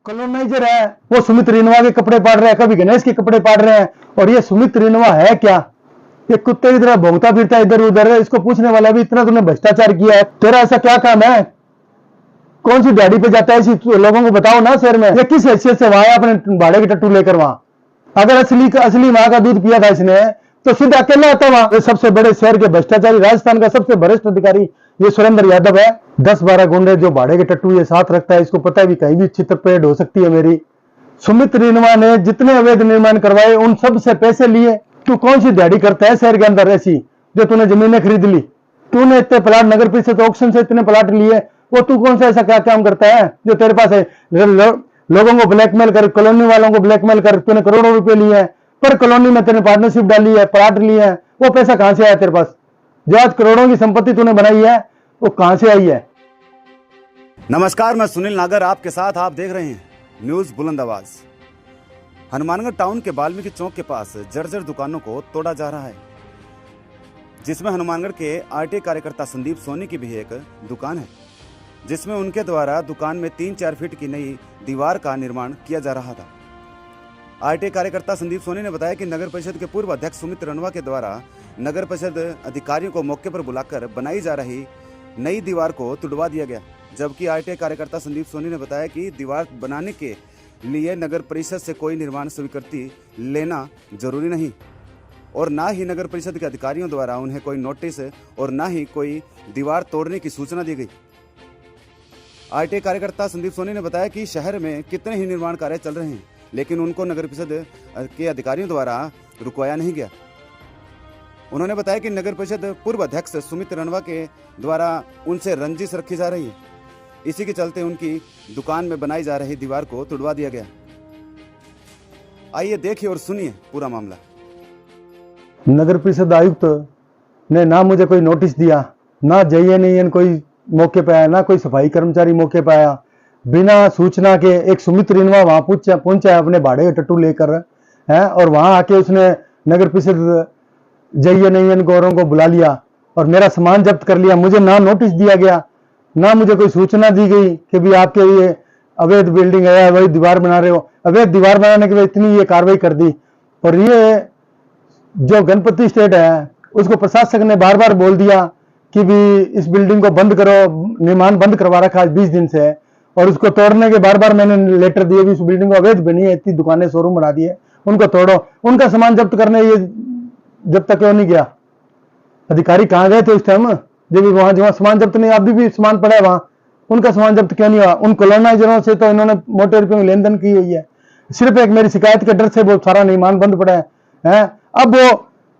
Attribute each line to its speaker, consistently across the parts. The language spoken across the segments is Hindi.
Speaker 1: कॉलोनाइजर है वो सुमित रिनवा के कपड़े पाड़ रहे हैं, कभी गणेश के कपड़े पाड़ रहे हैं। और ये सुमित रिनवा है क्या? ये कुत्ते की तरह भौंकता फिरता इधर उधर है। इसको पूछने वाला भी इतना तूने भ्रष्टाचार किया है, तेरा ऐसा क्या काम है? कौन सी दिहाड़ी पे जाता है? इसी लोगों को बताओ ना शहर में। ये किस हैसियत से वहां अपने भाड़े के टट्टू लेकर वहां? अगर असली माँ का दूध पिया था इसने तो सीधा अकेला आता वहां। सबसे बड़े शहर के भ्रष्टाचारी, राजस्थान का सबसे वरिष्ठ अधिकारी ये सुरेंद्र यादव है। 10-12 गुंडे जो भाड़े के टट्टू ये साथ रखता है, इसको पता है भी कहीं भी चित्रपेट हो सकती है मेरी। सुमित रिनवा ने जितने अवैध निर्माण करवाए उन सब से पैसे लिए। तू कौन सी दिहाड़ी करता है शहर के अंदर ऐसी जो तूने जमीनें खरीद ली? तूने इतने प्लाट नगर परिषद ऑक्शन से इतने प्लाट लिए, वो तू कौन सा ऐसा क्या काम करता है जो तेरे पास है? लोगों को ब्लैकमेल कर, कॉलोनी वालों को ब्लैकमेल कर तूने करोड़ों रुपए लिए हैं, पर कॉलोनी में तेने पार्टनरशिप डाली है, प्लाट लिए हैं, वो पैसा कहां से आया तेरे पास? जो आज करोड़ों की संपत्ति तूने बनाई है वो कहां से आई है?
Speaker 2: नमस्कार, मैं सुनील नागर आपके साथ। आप देख रहे हैं न्यूज बुलंद आवाज। हनुमानगढ़ टाउन के वाल्मीकि चौक के पास जर्जर दुकानों को तोड़ा जा रहा है, जिसमें हनुमानगढ़ के आरटीआई कार्यकर्ता संदीप सोनी की भी एक दुकान है, जिसमें उनके द्वारा दुकान में 3-4 फीट की नई दीवार का निर्माण किया जा रहा था। आरटीआई कार्यकर्ता संदीप सोनी ने बताया कि नगर परिषद के पूर्व अध्यक्ष सुमित रिनवा के द्वारा नगर परिषद अधिकारियों को मौके पर बुलाकर बनाई जा रही नई दीवार को तुड़वा दिया गया। जबकि आरटीआई कार्यकर्ता संदीप सोनी ने बताया कि दीवार बनाने के लिए नगर परिषद से कोई निर्माण स्वीकृति लेना जरूरी नहीं और ना ही नगर परिषद के अधिकारियों द्वारा उन्हें कोई नोटिस और ना ही कोई दीवार तोड़ने की सूचना दी गई। आरटीआई कार्यकर्ता संदीप सोनी ने बताया कि शहर में कितने ही निर्माण कार्य चल रहे हैं, लेकिन उनको नगर परिषद के अधिकारियों द्वारा रुकवाया नहीं गया। उन्होंने बताया कि नगर परिषद पूर्व अध्यक्ष सुमित रिनवा के द्वारा उनसे रंजिश रखी जा रही है, इसी के चलते उनकी दुकान में बनाई जा रही दीवार को तुड़वा दिया गया। आइए देखिए और सुनिए पूरा मामला।
Speaker 1: नगर परिषद आयुक्त ने ना मुझे कोई नोटिस दिया, ना JNEN कोई मौके पे आया, ना कोई सफाई कर्मचारी मौके पे आया। बिना सूचना के एक सुमित रिनवा वहां पहुंचा अपने भाड़े के टट्टू लेकर है, और वहां आके उसने नगर परिषद JNEN गौरों को बुला लिया और मेरा सामान जब्त कर लिया। मुझे ना नोटिस दिया गया, ना मुझे कोई सूचना दी गई कि भी आपके ये अवैध बिल्डिंग है, वही दीवार बना रहे हो। अवैध दीवार बनाने के बाद इतनी ये कार्रवाई कर दी। और ये जो गणपति स्टेट है उसको प्रशासक ने बार बार बोल दिया कि भी इस बिल्डिंग को बंद करो, निर्माण बंद करवा रखा आज 20 दिन से है। और उसको तोड़ने के बार बार मैंने लेटर दिए भी इस बिल्डिंग को अवैध बनी है, इतनी दुकानें शोरूम बना दिए, उनको तोड़ो। उनका सामान जब्त करने ये जब तक क्यों नहीं गया? अधिकारी कहाँ गए थे उस टाइम जब वहां जहां सामान जब्त नहीं? अभी भी सामान पड़ा है वहां, उनका सामान जब्त क्यों नहीं हुआ? उन कॉलोनाइजरों से तो इन्होंने मोटे रुपए में लेन देन की हुई है। सिर्फ एक मेरी शिकायत के डर से वो सारा निर्माण बंद पड़ा है। अब वो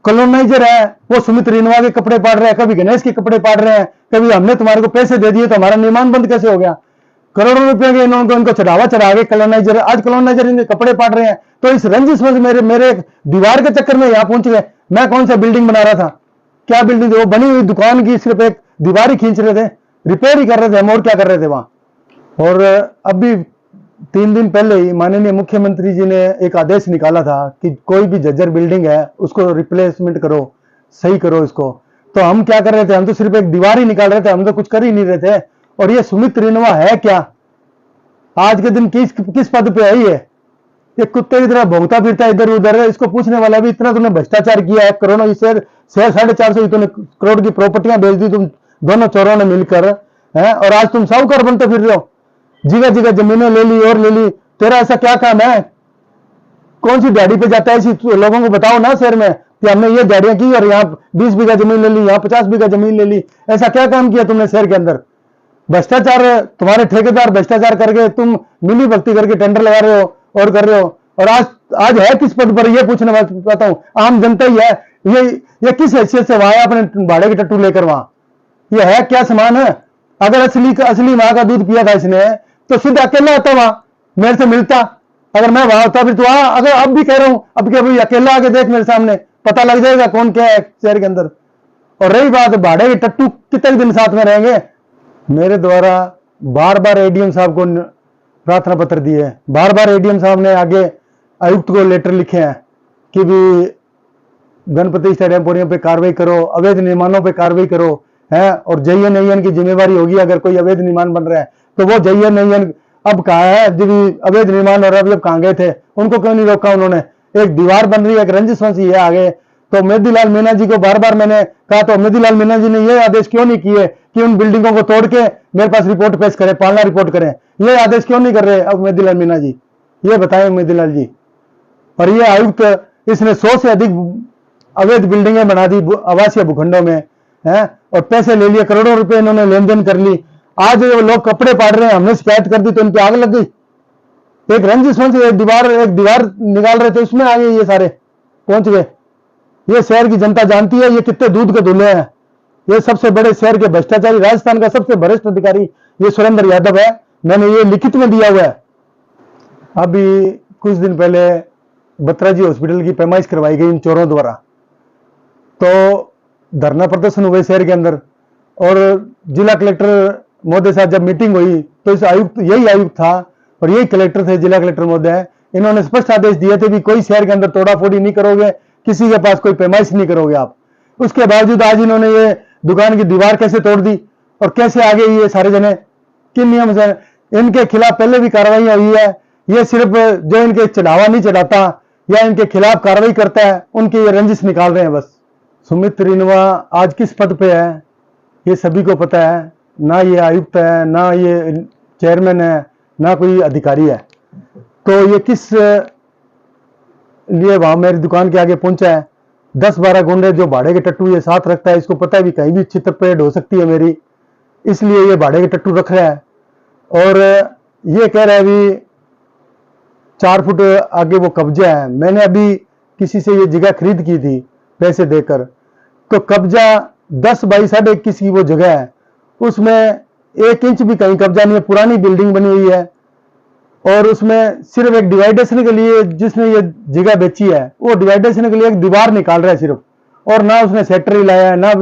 Speaker 1: कॉलोनाइजर है वो सुमित रिनवा के कपड़े पाड़ रहे हैं, कभी गणेश के कपड़े पाड़ रहे हैं, कभी हमने तुम्हारे को पैसे दे दिए तो हमारा निर्माण बंद कैसे हो गया? करोड़ों रुपए के इनको चढ़ावा चढ़ा के कॉलोनाइजर, आज कॉलोनाइजर इनके कपड़े पाड़ रहे हैं। तो इस रंजिश में मेरे दीवार के चक्कर में यहाँ पहुंच गए। मैं कौन सा बिल्डिंग बना रहा था? क्या बिल्डिंग? वो बनी हुई दुकान की सिर्फ एक दीवार ही खींच रहे थे, रिपेयर ही कर रहे थे हम, और क्या कर रहे थे वहां? और अभी 3 दिन पहले ही माननीय मुख्यमंत्री जी ने एक आदेश निकाला था कि कोई भी जर्जर बिल्डिंग है उसको रिप्लेसमेंट करो, सही करो इसको। तो हम क्या कर रहे थे? हम तो सिर्फ एक दीवार ही निकाल रहे थे, हम तो कुछ कर ही नहीं रहे थे। और ये सुमित रिनवा है क्या? आज के दिन किस पद पे आई है? ये कुत्ते की तरह भौंकता फिरता इधर उधर है। इसको पूछने वाला भी इतना तूने भ्रष्टाचार किया है, करोड़ों शेयर 450 करोड़ की प्रॉपर्टियां बेच दी तुम दोनों चोरों ने मिलकर है। और आज तुम साहूकार बनते फिर रहे हो, जगह जगह जमीनें ले ली और ले ली। तेरा ऐसा क्या काम है? कौन सी दिहाड़ी पे जाता है? इसी लोगों को बताओ ना शहर में कि हमने ये दिहाड़ियां की और यहाँ 20 बीघा जमीन ले ली, यहाँ 50 बीघा जमीन ले ली। ऐसा क्या काम किया तुमने शहर के अंदर? भ्रष्टाचार, तुम्हारे ठेकेदार भ्रष्टाचार करके तुम मिली भक्ति करके टेंडर लगा रहे हो और कर रहे हो। और आज है किस पद पर? ये पूछने पाता हूँ, आम जनता ही है। ये किस हैसियत से वहां अपने भाड़े के टट्टू लेकर वहां? ये है क्या सामान है? अगर असली माँ का दूध पिया था इसने तो सीधा अकेला आता वहां, मेरे से मिलता। अगर मैं वहां होता फिर तो अगर अब भी कह रहा हूं, अब क्या भाई अकेला आके देख मेरे सामने, पता लग जाएगा कौन क्या है शहर के अंदर। और रही बात भाड़े के टट्टू कितने दिन साथ में रहेंगे? मेरे द्वारा बार बार ADM साहब को प्रार्थना पत्र दिए है, बार बार ADM साहब ने आगे आयुक्त को लेटर लिखे हैं कि भी गणपति स्टेडियम पोरियों पे कार्रवाई करो, अवैध निर्माणों पे कार्रवाई करो है। और JNEN की जिम्मेवारी होगी, अगर कोई अवैध निर्माण बन रहा है तो वो JNEN अब कहा है जब अवैध निर्माण हो रहा है, अब कहाँ गए थे, उनको क्यों नहीं रोका उन्होंने? एक दीवार बन रही है, एक रंजिश वंशी है आगे, तो मेहंदीलाल मीणा जी को बार बार मैंने कहा, तो मेहंदीलाल मीणा जी ने ये आदेश क्यों नहीं किए कि उन बिल्डिंगों को तोड़ के मेरे पास रिपोर्ट पेश करें, पालना रिपोर्ट करें? ये आदेश क्यों नहीं कर रहे अब मेहंदीलाल मीणा जी? ये बताएं मेहंदीलाल जी। और ये आयुक्त, इसने 100 से अधिक अवैध बिल्डिंगें बना दी आवासीय भूखंडों में, है, और पैसे ले लिए, करोड़ों रुपए इन्होंने लेन देन कर ली। आज वो लोग कपड़े पाड़ रहे हैं, हमने शिकायत कर दी तो इन पे आग लग गई। एक रंजिश वंश, एक दीवार निकाल रहे थे, उसमें आगे ये सारे पहुंच गए। ये शहर की जनता जानती है ये कितने दूध के धुले हैं। ये सबसे बड़े शहर के भ्रष्टाचारी, राजस्थान का सबसे वरिष्ठ अधिकारी ये सुरेंद्र यादव है। मैंने ये लिखित में दिया हुआ है। अभी कुछ दिन पहले बत्रा जी हॉस्पिटल की पैमाइश करवाई गई इन चोरों द्वारा, तो धरना प्रदर्शन हुए शहर के अंदर, और जिला कलेक्टर महोदय साहब जब मीटिंग हुई तो इस आयुक्त, यही आयुक्त था और यही कलेक्टर थे, जिला कलेक्टर महोदय, इन्होंने स्पष्ट आदेश दिए थे कि कोई शहर के अंदर तोड़ाफोड़ी नहीं करोगे, किसी के पास कोई पैमाइश नहीं करोगे आप। उसके बावजूद आज इन्होंने ये दुकान की दीवार कैसे तोड़ दी और कैसे आगे ये सारे जने किन नियम से? इनके खिलाफ पहले भी कार्रवाई हुई है। ये सिर्फ जो इनके चढ़ावा नहीं चढ़ाता या इनके खिलाफ कार्रवाई करता है उनकी ये रंजिश निकाल रहे हैं बस। सुमित रिनवा आज किस पद पे है ये सभी को पता है। ना ये आयुक्त है, ना ये चेयरमैन है, ना कोई अधिकारी है। तो ये किस लिए वहां मेरी दुकान के आगे पहुंचा है? 10-12 गुंडे जो भाड़े के टट्टू ये साथ रखता है, इसको पता है भी कहीं भी चित्रपेट हो सकती है मेरी, इसलिए ये भाड़े के टट्टू रख रहा है। और ये कह रहा है भी 4 फुट आगे वो कब्जा है। मैंने अभी किसी से ये जगह खरीद की थी पैसे देकर, तो कब्जा 10 बाई 21.5 की वो जगह है, उसमें 1 इंच भी कहीं कब्जा नहीं है। पुरानी बिल्डिंग बनी हुई है और उसमें सिर्फ एक डिवाइडेशन के लिए जिसने ये जगह बेची है, वो डिवाइडेशन के लिए एक दीवार निकाल रहा है सिर्फ, और ना उसने सेक्टर हिलाया है, ना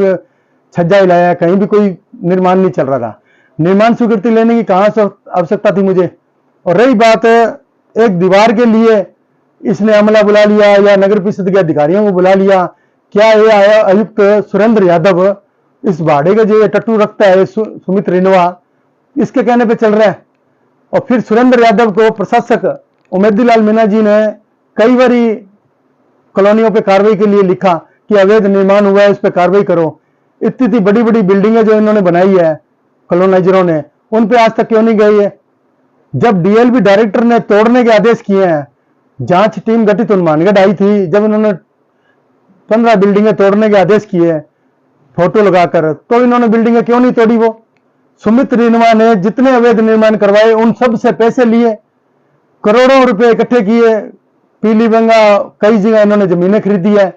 Speaker 1: छज्जा हिलाया है, कहीं भी कोई निर्माण नहीं चल रहा था। निर्माण स्वीकृति लेने की कहां से आवश्यकता थी मुझे? और रही बात एक दीवार के लिए इसने अमला बुला लिया या नगर परिषद के अधिकारियों को बुला लिया, क्या ये आयुक्त सुरेंद्र यादव इस भाड़े का जो ये टट्टू रखता है सुमित रिनवा, इसके कहने पे चल रहा है? और फिर सुरेंद्र यादव को प्रशासक उमेदीलाल मीणा जी ने कई बारी कॉलोनियों पे कार्रवाई के लिए लिखा कि अवैध निर्माण हुआ है, इस पे कार्रवाई करो। इतनी बड़ी बड़ी बिल्डिंगें जो इन्होंने बनाई है कॉलोनाइजरों ने, उन पे आज तक क्यों नहीं गई है? जब डीएलबी डायरेक्टर ने तोड़ने के आदेश किए हैं, जांच टीम गठित हनुमानगढ़ आई थी, जब इन्होंने 15 बिल्डिंगें तोड़ने के आदेश किए फोटो लगाकर, तो इन्होंने बिल्डिंगें क्यों नहीं तोड़ी? वो सुमित रिनवा ने जितने अवैध निर्माण करवाए उन सब से पैसे लिए, करोड़ों रुपए इकट्ठे किए, पीलीबंगा कई जगह इन्होंने जमीनें खरीदी है।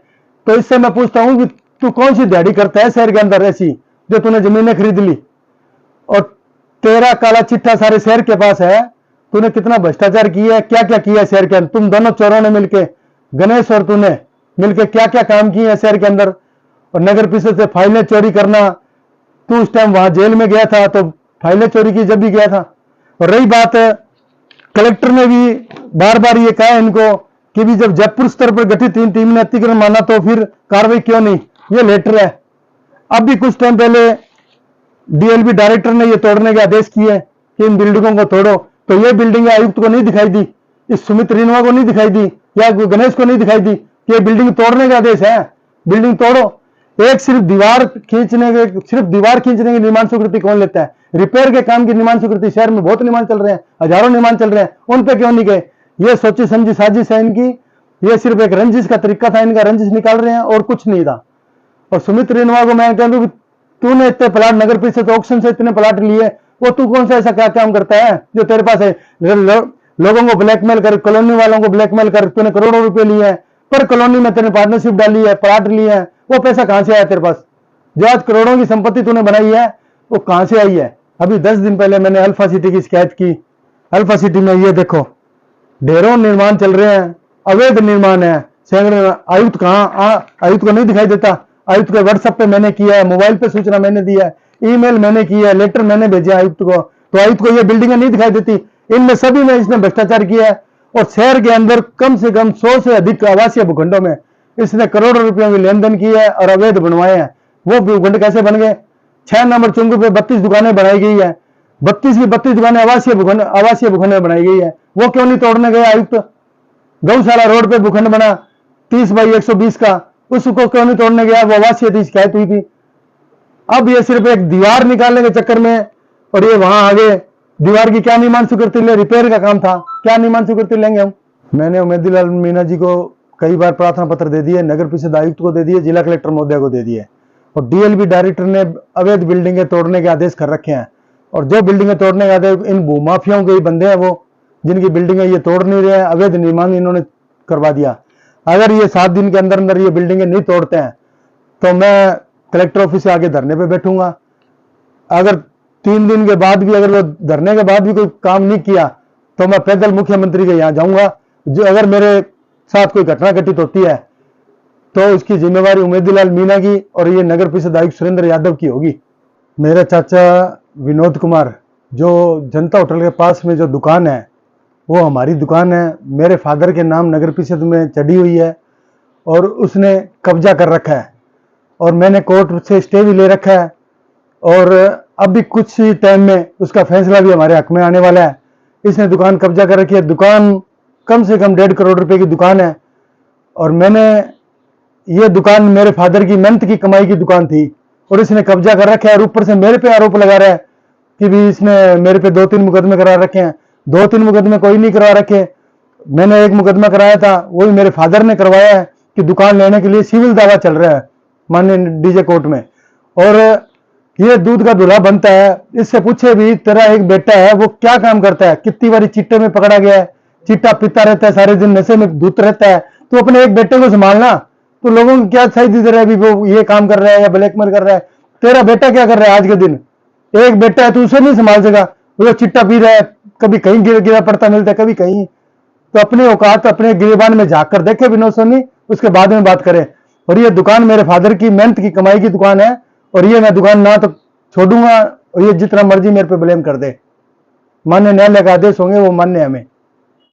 Speaker 1: तो इससे मैं पूछता हूं कि तू कौन सी दिहाड़ी करता है शहर के अंदर ऐसी जो तूने जमीनें खरीद ली? और तेरा काला चिट्ठा सारे शहर के पास है, तूने कितना भ्रष्टाचार किया है, क्या क्या किया है शहर के अंदर। तुम दोनों चोरों ने मिलके, गणेश और तूने मिलके क्या क्या काम किए हैं शहर के अंदर। और नगर परिषद से फाइलें चोरी करना, तू उस टाइम वहां जेल में गया था तो फाइलें चोरी की जब भी गया था। और रही बात, कलेक्टर ने भी बार बार ये कहा इनको कि भी जब जयपुर स्तर पर गठित टीम ने अतिक्रमण माना तो फिर कार्रवाई क्यों नहीं? ये लेटर है। अब भी कुछ टाइम पहले डीएलबी डायरेक्टर ने ये तोड़ने के आदेश किए कि इन बिल्डिंगों को तोड़ो, तो ये बिल्डिंग आयुक्त को नहीं दिखाई दी, इस सुमित रिनवा को नहीं दिखाई दी, या गणेश को नहीं दिखाई दी कि ये बिल्डिंग तोड़ने का आदेश है। बिल्डिंग तोड़ो। एक सिर्फ दीवार खींचने की निर्माण स्वीकृति कौन लेता है? रिपेयर के काम की निर्माण स्वीकृति शहर में बहुत निर्माण चल रहे हैं, हजारों निर्माण चल रहे हैं, उन पे क्यों नहीं गए? ये सोची समझी साजिश है इनकी। ये सिर्फ एक रंजिश का तरीका था इनका, रंजिश निकाल रहे हैं और कुछ नहीं था। और सुमित रिनवा को मैं कह दूं, तूने इतने प्लाट नगर परिषद ऑक्शन से इतने प्लाट लिए, वो तू कौन सा ऐसा क्या काम करता है जो तेरे पास है? लोगों को ब्लैकमेल कर, कॉलोनी वालों को ब्लैकमेल कर, तूने करोड़ों रुपए लिए हैं, पर कॉलोनी में तेने पार्टनरशिप डाली है, प्लाट लिए हैं, वो पैसा कहां से आया तेरे पास? जो आज करोड़ों की संपत्ति तूने बनाई है वो कहां से आई है? अभी 10 दिन पहले मैंने अल्फा सिटी की शिकायत की। अल्फा सिटी में ये देखो ढेरों निर्माण चल रहे हैं, अवैध निर्माण है। आयुक्त कहां? आयुक्त को नहीं दिखाई देता। आयुक्त को व्हाट्सएप पे मैंने किया है, मोबाइल पे सूचना मैंने दी है, ईमेल मैंने की है, लेटर मैंने भेजा आयुक्त को, तो आयुक्त को ये बिल्डिंगें नहीं दिखाई देती। इनमें सभी में इसने भ्रष्टाचार किया है। और शहर के अंदर कम से कम 100 से अधिक आवासीय भूखंडों में इसने करोड़ों रुपयों की लेन देन की है और अवैध बनवाए हैं। वो भूखंड कैसे बन गए? 6 नंबर चुंगू पे 32 दुकानें बनाई गई है, 32 की 32 दुकानें आवासीय भूखंड में बनाई गई है, वो क्यों नहीं तोड़ने गए आयुक्त? गौशाला रोड पे भूखंड बना 30 बाई 120 का, उसको क्यों नहीं तोड़ने गया? वो आवासीय थी, शिकायत हुई थी। अब ये सिर्फ एक दीवार निकालने के चक्कर में, और ये वहां आगे दीवार की क्या नहीं मान स्वीकृति ले, रिपेयर का काम था, क्या नहीं मान स्वीकृति लेंगे हम? मैंने उमेदीलाल मीणा जी को कई बार प्रार्थना पत्र दे दिए, नगर परिषद आयुक्त को दे दिए, जिला कलेक्टर महोदय को दे दिए, और डीएलबी डायरेक्टर ने अवैध बिल्डिंगें तोड़ने के आदेश कर रखे हैं। और जो बिल्डिंगें तोड़ने के आदेश, इन भूमाफियाओं के ही बंदे हैं वो, जिनकी बिल्डिंगें ये तोड़ नहीं रहे हैं, अवैध निर्माण इन्होंने करवा दिया। अगर ये 7 दिन के अंदर अंदर ये बिल्डिंगें नहीं तोड़ते हैं तो मैं कलेक्टर ऑफिस से आगे धरने पे बैठूंगा। अगर 3 दिन के बाद भी, अगर वो धरने के बाद भी कोई काम नहीं किया तो मैं पैदल मुख्यमंत्री के यहाँ जाऊंगा। जो अगर मेरे साथ कोई घटना घटित होती है तो इसकी जिम्मेवारी उमेदीलाल मीणा की और ये नगर परिषद आयुक्त सुरेंद्र यादव की होगी। मेरे चाचा विनोद कुमार, जो जनता होटल के पास में जो दुकान है वो हमारी दुकान है, मेरे फादर के नाम नगर परिषद में चढ़ी हुई है और उसने कब्जा कर रखा है, और मैंने कोर्ट से स्टे भी ले रखा है, और अब भी कुछ ही टाइम में उसका फैसला भी हमारे हक में आने वाला है। इसने दुकान कब्जा कर रखी है। दुकान कम से कम 1.5 करोड़ रुपए की दुकान है, और मैंने ये दुकान मेरे फादर की मेहनत की कमाई की दुकान थी, और इसने कब्जा कर रखा है। और ऊपर से मेरे पे आरोप लगा रहा है कि भी इसने मेरे पे 2-3 मुकदमे करा रखे हैं। 2-3 मुकदमे कोई नहीं करवा रखे, मैंने एक मुकदमा कराया था, वही मेरे फादर ने करवाया है कि दुकान लेने के लिए सिविल दावा चल रहा है माननीय डीजे कोर्ट में। और ये दूध का दूल्हा बनता है। इससे पूछे भी, तेरा एक बेटा है, वो क्या काम करता है? कितनी बारी चिट्टे में पकड़ा गया है, चिट्टा पीता रहता है, सारे दिन नशे में धुत रहता है। तो अपने एक बेटे को संभालना, तो लोगों को क्या सही दे रहा है भी वो ये काम कर रहा है या ब्लैकमेल कर रहा है? तेरा बेटा क्या कर रहा है आज के दिन? एक बेटा है, तू उसे नहीं संभाल सका, वो चिट्टा पी रहा है, कभी कहीं गिरा पड़ता मिलता है, कभी कहीं। तो अपने औकात, अपने गिरेबान में झाँक कर देखे विनोद सोनी, उसके बाद में बात करें। और ये दुकान मेरे फादर की मेहनत की कमाई की दुकान है, और ये मैं दुकान ना तो छोड़ूंगा, और ये जितना मर्जी मेरे पे ब्लेम कर दे। मान्य न्यायालय का आदेश होंगे वो मान्य हमें।